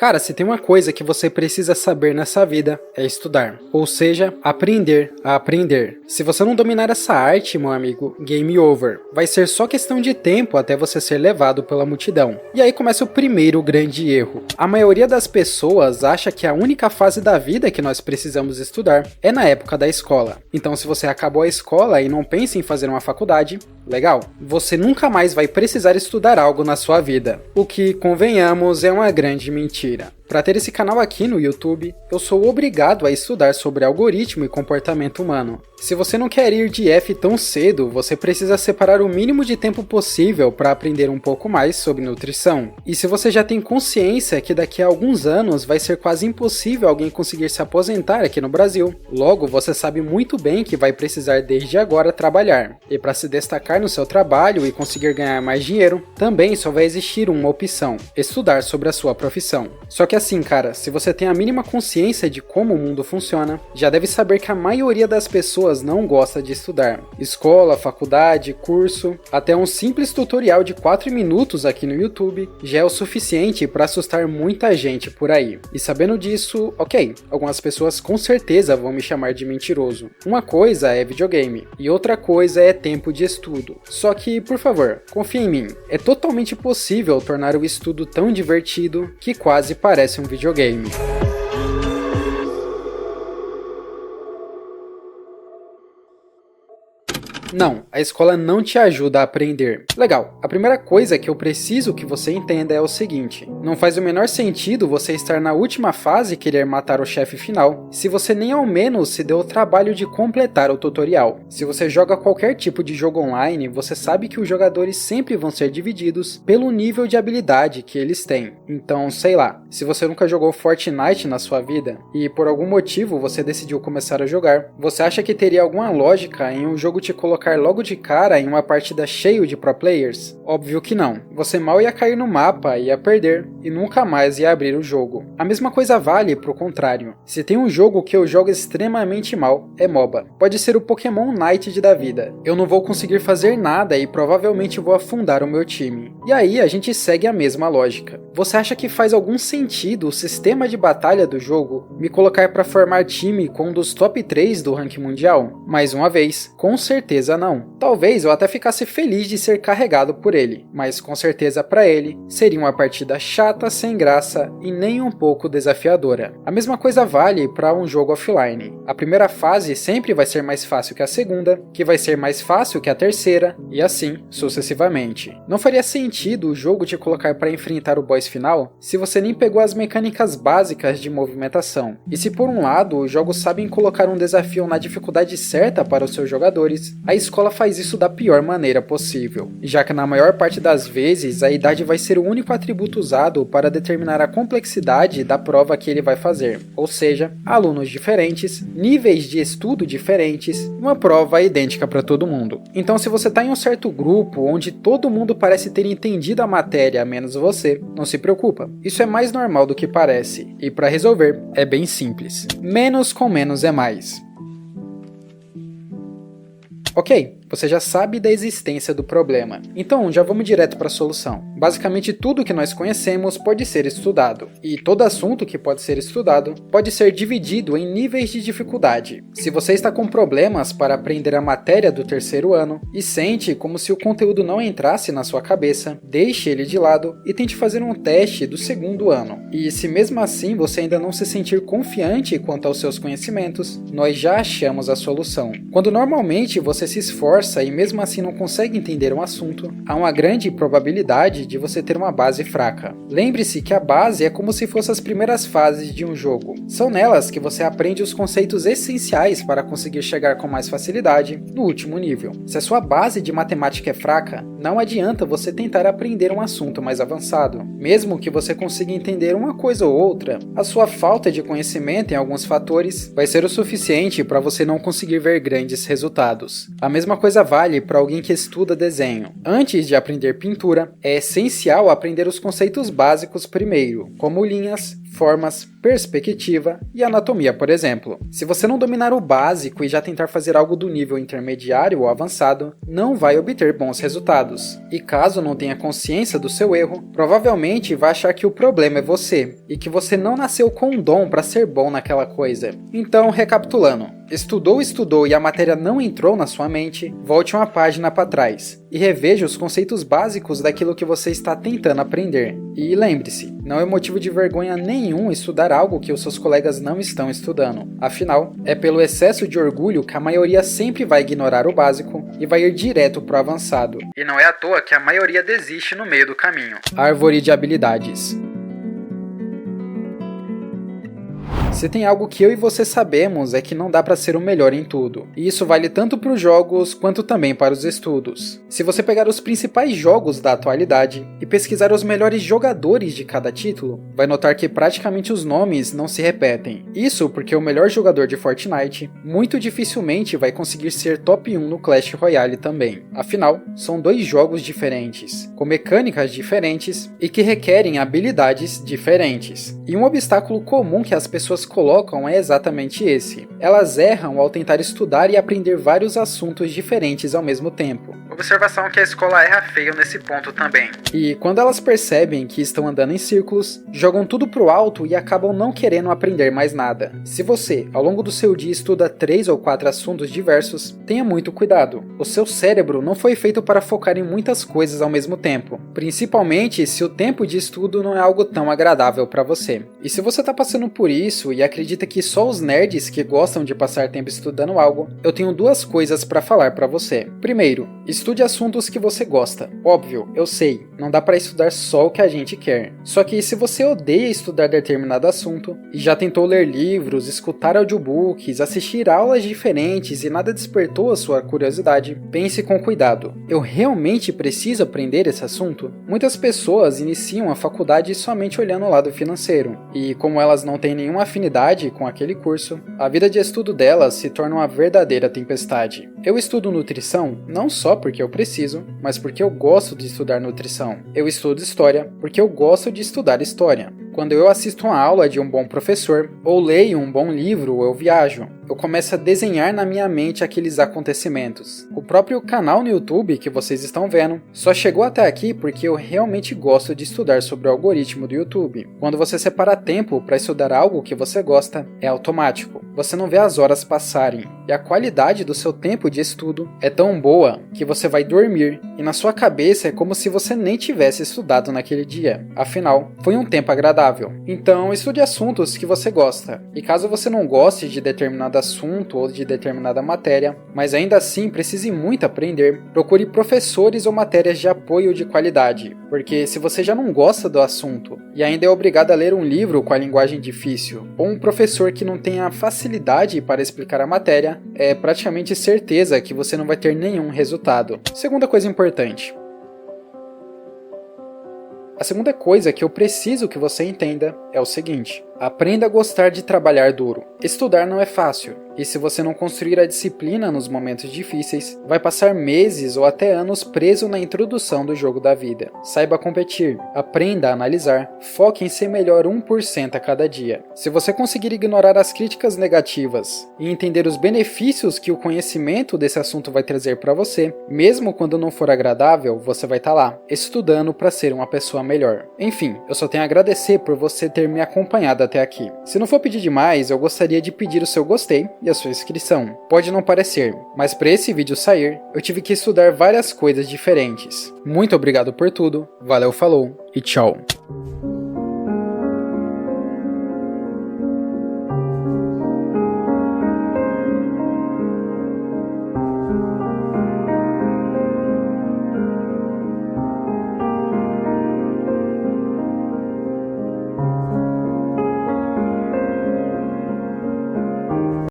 Cara, se tem uma coisa que você precisa saber nessa vida, é estudar. Ou seja, aprender a aprender. Se você não dominar essa arte, meu amigo, game over. Vai ser só questão de tempo até você ser levado pela multidão. E aí começa o primeiro grande erro. A maioria das pessoas acha que a única fase da vida que nós precisamos estudar é na época da escola. Então se você acabou a escola e não pensa em fazer uma faculdade, legal, você nunca mais vai precisar estudar algo na sua vida. O que, convenhamos, é uma grande mentira. Para ter esse canal aqui no YouTube, eu sou obrigado a estudar sobre algoritmo e comportamento humano. Se você não quer ir de F tão cedo, você precisa separar o mínimo de tempo possível para aprender um pouco mais sobre nutrição. E se você já tem consciência que daqui a alguns anos vai ser quase impossível alguém conseguir se aposentar aqui no Brasil, logo você sabe muito bem que vai precisar desde agora trabalhar. E para se destacar no seu trabalho e conseguir ganhar mais dinheiro, também só vai existir uma opção: estudar sobre a sua profissão. Só que assim, cara, se você tem a mínima consciência de como o mundo funciona, já deve saber que a maioria das pessoas não gosta de estudar. Escola, faculdade, curso, até um simples tutorial de 4 minutos aqui no YouTube já é o suficiente para assustar muita gente por aí. E sabendo disso, ok, algumas pessoas com certeza vão me chamar de mentiroso. Uma coisa é videogame e outra coisa é tempo de estudo. Só que, por favor, confia em mim, é totalmente possível tornar o estudo tão divertido que quase parece um videogame. Não, a escola não te ajuda a aprender. Legal, a primeira coisa que eu preciso que você entenda é o seguinte: não faz o menor sentido você estar na última fase e querer matar o chefe final, se você nem ao menos se deu o trabalho de completar o tutorial. Se você joga qualquer tipo de jogo online, você sabe que os jogadores sempre vão ser divididos pelo nível de habilidade que eles têm. Então, sei lá, se você nunca jogou Fortnite na sua vida, e por algum motivo você decidiu começar a jogar, você acha que teria alguma lógica em um jogo te colocar logo de cara em uma partida cheio de pro players? Óbvio que não. Você mal ia cair no mapa, ia perder e nunca mais ia abrir o jogo. A mesma coisa vale pro contrário. Se tem um jogo que eu jogo extremamente mal, é MOBA. Pode ser o Pokémon United da vida. Eu não vou conseguir fazer nada e provavelmente vou afundar o meu time. E aí a gente segue a mesma lógica. Você acha que faz algum sentido o sistema de batalha do jogo me colocar para formar time com um dos top 3 do ranking mundial? Mais uma vez, com certeza não. Talvez eu até ficasse feliz de ser carregado por ele, mas com certeza para ele seria uma partida chata, sem graça e nem um pouco desafiadora. A mesma coisa vale para um jogo offline. A primeira fase sempre vai ser mais fácil que a segunda, que vai ser mais fácil que a terceira, e assim sucessivamente. Não faria sentido o jogo te colocar para enfrentar o boss final se você nem pegou as mecânicas básicas de movimentação. E se por um lado os jogos sabem colocar um desafio na dificuldade certa para os seus jogadores, a escola faz isso da pior maneira possível, já que na maior parte das vezes a idade vai ser o único atributo usado para determinar a complexidade da prova que ele vai fazer, ou seja, alunos diferentes, níveis de estudo diferentes, uma prova idêntica para todo mundo. Então se você está em um certo grupo onde todo mundo parece ter entendido a matéria menos você, não se preocupa, isso é mais normal do que parece, e para resolver é bem simples. Menos com menos é mais. Ok, você já sabe da existência do problema, então já vamos direto para a solução. Basicamente tudo que nós conhecemos pode ser estudado, e todo assunto que pode ser estudado pode ser dividido em níveis de dificuldade. Se você está com problemas para aprender a matéria do terceiro ano e sente como se o conteúdo não entrasse na sua cabeça, deixe ele de lado e tente fazer um teste do segundo ano. E se mesmo assim você ainda não se sentir confiante quanto aos seus conhecimentos, nós já achamos a solução. Quando normalmente você se esforça e mesmo assim não consegue entender um assunto, há uma grande probabilidade de você ter uma base fraca. Lembre-se que a base é como se fossem as primeiras fases de um jogo. São nelas que você aprende os conceitos essenciais para conseguir chegar com mais facilidade no último nível. Se a sua base de matemática é fraca, não adianta você tentar aprender um assunto mais avançado. Mesmo que você consiga entender uma coisa ou outra, a sua falta de conhecimento em alguns fatores vai ser o suficiente para você não conseguir ver grandes resultados. A mesma coisa vale para alguém que estuda desenho. Antes de aprender pintura, é essencial aprender os conceitos básicos primeiro, como linhas, formas, perspectiva e anatomia, por exemplo. Se você não dominar o básico e já tentar fazer algo do nível intermediário ou avançado, não vai obter bons resultados. E caso não tenha consciência do seu erro, provavelmente vai achar que o problema é você, e que você não nasceu com um dom para ser bom naquela coisa. Então, recapitulando, estudou e a matéria não entrou na sua mente, volte uma página para trás e reveja os conceitos básicos daquilo que você está tentando aprender. E lembre-se, não é motivo de vergonha nenhum estudar algo que os seus colegas não estão estudando. Afinal, é pelo excesso de orgulho que a maioria sempre vai ignorar o básico e vai ir direto pro avançado. E não é à toa que a maioria desiste no meio do caminho. Árvore de habilidades. Se tem algo que eu e você sabemos é que não dá para ser o melhor em tudo, e isso vale tanto para os jogos quanto também para os estudos. Se você pegar os principais jogos da atualidade e pesquisar os melhores jogadores de cada título, vai notar que praticamente os nomes não se repetem. Isso porque o melhor jogador de Fortnite muito dificilmente vai conseguir ser top 1 no Clash Royale também. Afinal, são dois jogos diferentes, com mecânicas diferentes e que requerem habilidades diferentes. E um obstáculo comum que as pessoas colocam é exatamente esse. Elas erram ao tentar estudar e aprender vários assuntos diferentes ao mesmo tempo. Observação que a escola erra feio nesse ponto também. E quando elas percebem que estão andando em círculos, jogam tudo pro alto e acabam não querendo aprender mais nada. Se você, ao longo do seu dia, estuda 3 ou 4 assuntos diversos, tenha muito cuidado. O seu cérebro não foi feito para focar em muitas coisas ao mesmo tempo, principalmente se o tempo de estudo não é algo tão agradável para você. E se você está passando por isso e acredita que só os nerds que gostam de passar tempo estudando algo, eu tenho duas coisas para falar para você. Primeiro, estude assuntos que você gosta. Óbvio, eu sei, não dá para estudar só o que a gente quer. Só que se você odeia estudar determinado assunto e já tentou ler livros, escutar audiobooks, assistir aulas diferentes e nada despertou a sua curiosidade, pense com cuidado. Eu realmente preciso aprender esse assunto? Muitas pessoas iniciam a faculdade somente olhando o lado financeiro, e como elas não têm nenhuma afinidade com aquele curso, a vida de estudo delas se torna uma verdadeira tempestade. Eu estudo nutrição não só porque eu preciso, mas porque eu gosto de estudar nutrição. Eu estudo história porque eu gosto de estudar história. Quando eu assisto uma aula de um bom professor, ou leio um bom livro, ou eu viajo, eu começo a desenhar na minha mente aqueles acontecimentos. O próprio canal no YouTube que vocês estão vendo só chegou até aqui porque eu realmente gosto de estudar sobre o algoritmo do YouTube. Quando você separa tempo para estudar algo que você gosta, é automático. Você não vê as horas passarem, e a qualidade do seu tempo de estudo é tão boa que você vai dormir e na sua cabeça é como se você nem tivesse estudado naquele dia. Afinal, foi um tempo agradável. Então, estude assuntos que você gosta. E caso você não goste de determinado assunto ou de determinada matéria, mas ainda assim precise muito aprender, procure professores ou matérias de apoio de qualidade. Porque se você já não gosta do assunto e ainda é obrigado a ler um livro com a linguagem difícil, ou um professor que não tenha facilidade para explicar a matéria, é praticamente certeza que você não vai ter nenhum resultado. Segunda coisa importante. A segunda coisa que eu preciso que você entenda é o seguinte: aprenda a gostar de trabalhar duro. Estudar não é fácil, e se você não construir a disciplina nos momentos difíceis, vai passar meses ou até anos preso na introdução do jogo da vida. Saiba competir, aprenda a analisar, foque em ser melhor 1% a cada dia. Se você conseguir ignorar as críticas negativas e entender os benefícios que o conhecimento desse assunto vai trazer para você, mesmo quando não for agradável, você vai estar lá, estudando para ser uma pessoa melhor. Enfim, eu só tenho a agradecer por você ter me acompanhado até aqui. Se não for pedir demais, eu gostaria de pedir o seu gostei e a sua inscrição. Pode não parecer, mas para esse vídeo sair, eu tive que estudar várias coisas diferentes. Muito obrigado por tudo, valeu, falou e tchau!